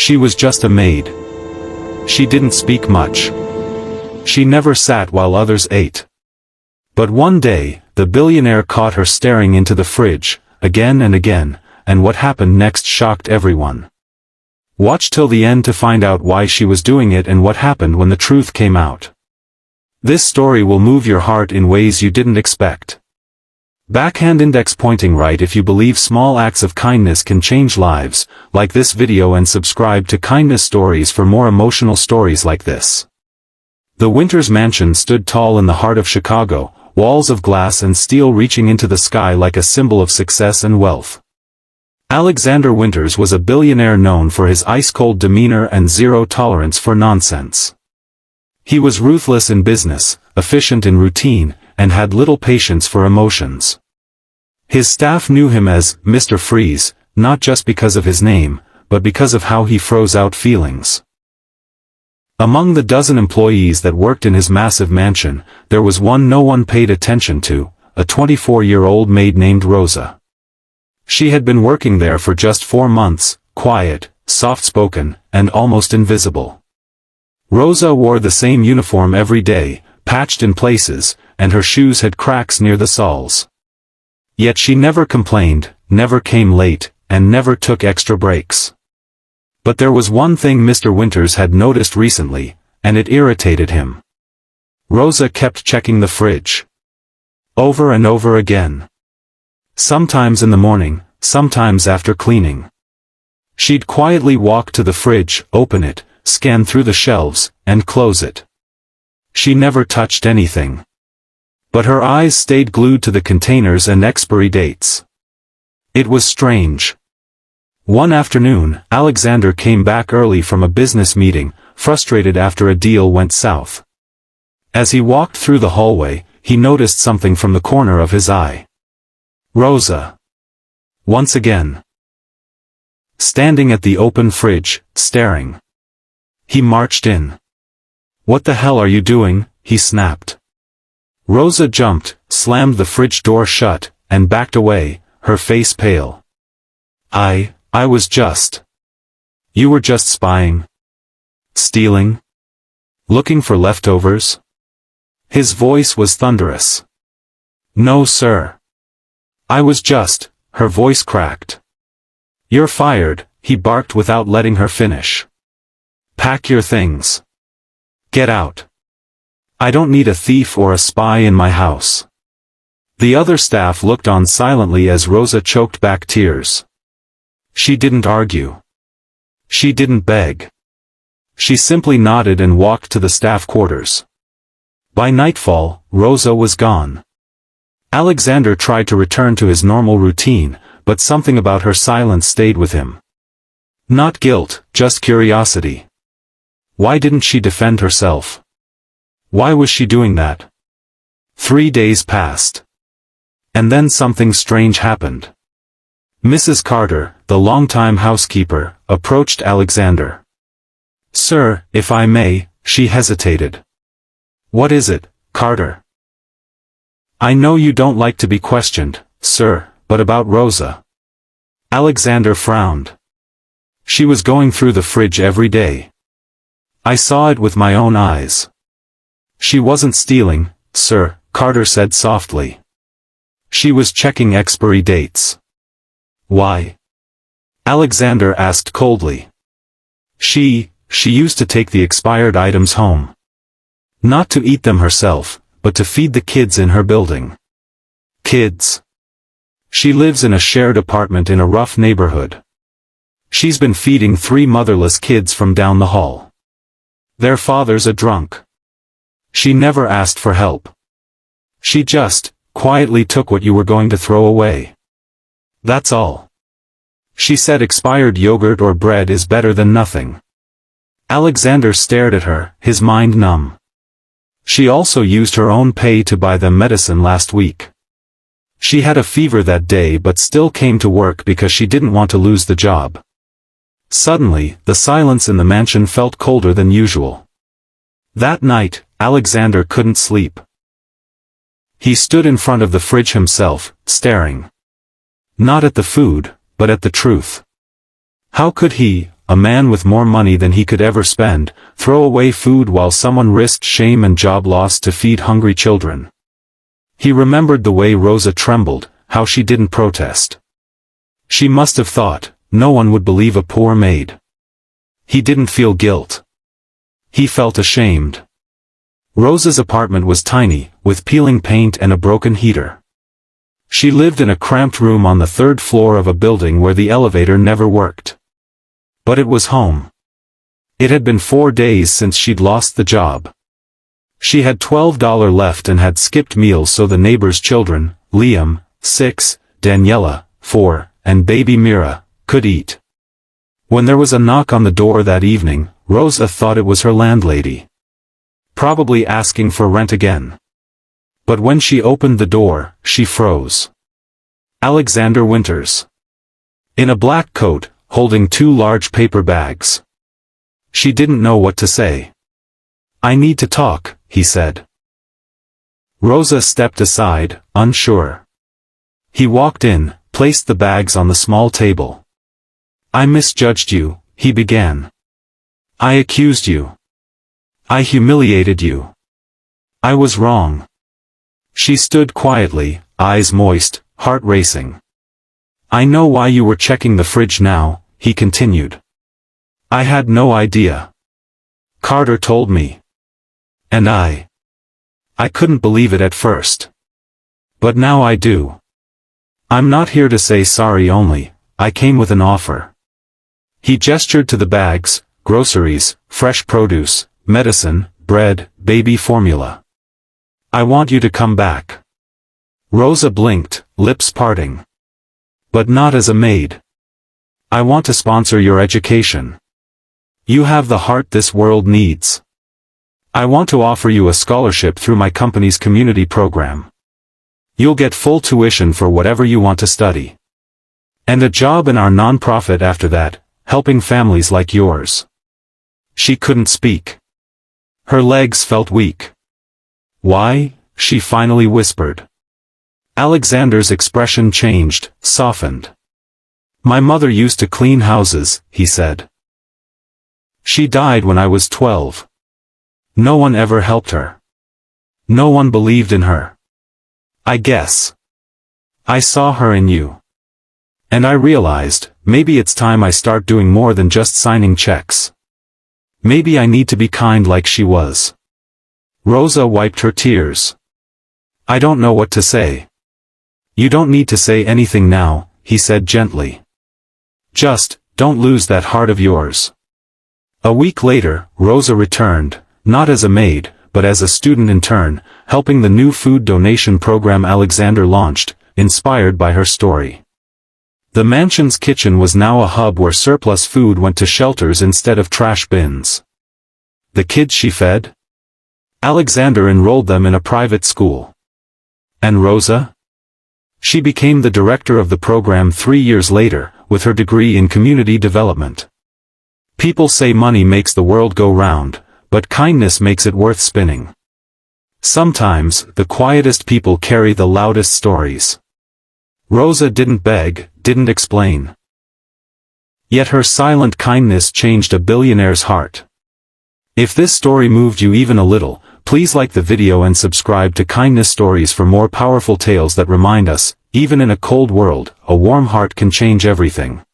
She was just a maid. She didn't speak much. She never sat while others ate. But one day, the billionaire caught her staring into the fridge, again and again, and what happened next shocked everyone. Watch till the end to find out why she was doing it and what happened when the truth came out. This story will move your heart in ways you didn't expect. Backhand index pointing right if you believe small acts of kindness can change lives. Like this video and subscribe to Kindness Stories for more emotional stories like this. The Winters Mansion stood tall in the heart of Chicago, walls of glass and steel reaching into the sky like a symbol of success and wealth. Alexander Winters was a billionaire known for his ice-cold demeanor and zero tolerance for nonsense. He was ruthless in business, efficient in routine, and had little patience for emotions. His staff knew him as Mr. Freeze, not just because of his name, but because of how he froze out feelings. Among the dozen employees that worked in his massive mansion, there was one no one paid attention to, a 24-year-old maid named Rosa. She had been working there for just 4 months, quiet, soft-spoken, and almost invisible. Rosa wore the same uniform every day, patched in places, and her shoes had cracks near the soles. Yet she never complained, never came late, and never took extra breaks. But there was one thing Mr. Winters had noticed recently, and it irritated him. Rosa kept checking the fridge. Over and over again. Sometimes in the morning, sometimes after cleaning. She'd quietly walk to the fridge, open it, scan through the shelves, and close it. She never touched anything. But her eyes stayed glued to the containers and expiry dates. It was strange. One afternoon, Alexander came back early from a business meeting, frustrated after a deal went south. As he walked through the hallway, he noticed something from the corner of his eye. Rosa. Once again. Standing at the open fridge, staring. He marched in. "What the hell are you doing?" he snapped. Rosa jumped, slammed the fridge door shut, and backed away, her face pale. I was just. You were just spying? Stealing? Looking for leftovers?" His voice was thunderous. "No, sir. I was just," her voice cracked. "You're fired," he barked without letting her finish. "Pack your things. Get out. I don't need a thief or a spy in my house." The other staff looked on silently as Rosa choked back tears. She didn't argue. She didn't beg. She simply nodded and walked to the staff quarters. By nightfall, Rosa was gone. Alexander tried to return to his normal routine, but something about her silence stayed with him. Not guilt, just curiosity. Why didn't she defend herself? Why was she doing that? 3 days passed. And then something strange happened. Mrs. Carter, the longtime housekeeper, approached Alexander. "Sir, if I may," she hesitated. "What is it, Carter?" "I know you don't like to be questioned, sir, but about Rosa." Alexander frowned. "She was going through the fridge every day. I saw it with my own eyes." "She wasn't stealing, sir," Carter said softly. "She was checking expiry dates." "Why?" Alexander asked coldly. She used to take the expired items home. Not to eat them herself, but to feed the kids in her building." "Kids?" "She lives in a shared apartment in a rough neighborhood. She's been feeding 3 motherless kids from down the hall. Their father's a drunk. She never asked for help. She just, quietly took what you were going to throw away. That's all. She said expired yogurt or bread is better than nothing." Alexander stared at her, his mind numb. She also used her own pay to buy them medicine last week. She had a fever that day but still came to work because she didn't want to lose the job. Suddenly, the silence in the mansion felt colder than usual. That night, Alexander couldn't sleep. He stood in front of the fridge himself, staring. Not at the food, but at the truth. How could he, a man with more money than he could ever spend, throw away food while someone risked shame and job loss to feed hungry children. He remembered the way Rosa trembled, how she didn't protest. She must have thought, no one would believe a poor maid. He didn't feel guilt. He felt ashamed. Rosa's apartment was tiny, with peeling paint and a broken heater. She lived in a cramped room on the third floor of a building where the elevator never worked. But it was home. It had been 4 days since she'd lost the job. She had $12 left and had skipped meals so the neighbors' children, Liam, 6, Daniela, 4, and baby Mira, could eat. When there was a knock on the door that evening, Rosa thought it was her landlady. Probably asking for rent again. But when she opened the door, she froze. Alexander Winters. In a black coat, holding 2 large paper bags. She didn't know what to say. "I need to talk," he said. Rosa stepped aside, unsure. He walked in, placed the bags on the small table. "I misjudged you," he began. "I accused you. I humiliated you. I was wrong." She stood quietly, eyes moist, heart racing. "I know why you were checking the fridge now," he continued. "I had no idea. Carter told me. And I couldn't believe it at first. But now I do. I'm not here to say sorry only, I came with an offer." He gestured to the bags, groceries, fresh produce, medicine, bread, baby formula. "I want you to come back." Rosa blinked, lips parting. "But not as a maid. I want to sponsor your education. You have the heart this world needs. I want to offer you a scholarship through my company's community program. You'll get full tuition for whatever you want to study. And a job in our nonprofit after that, helping families like yours." She couldn't speak. Her legs felt weak. "Why?" she finally whispered. Alexander's expression changed, softened. "My mother used to clean houses," he said. "She died when I was 12. No one ever helped her. No one believed in her. I guess I saw her in you. And I realized, maybe it's time I start doing more than just signing checks. Maybe I need to be kind like she was." Rosa wiped her tears. "I don't know what to say." "You don't need to say anything now," he said gently. "Just, don't lose that heart of yours." A week later, Rosa returned, not as a maid, but as a student intern, helping the new food donation program Alexander launched, inspired by her story. The mansion's kitchen was now a hub where surplus food went to shelters instead of trash bins. The kids she fed? Alexander enrolled them in a private school. And Rosa? She became the director of the program 3 years later, with her degree in community development. People say money makes the world go round, but kindness makes it worth spinning. Sometimes, the quietest people carry the loudest stories. Rosa didn't beg, didn't explain. Yet her silent kindness changed a billionaire's heart. If this story moved you even a little, please like the video and subscribe to Kindness Stories for more powerful tales that remind us, even in a cold world, a warm heart can change everything.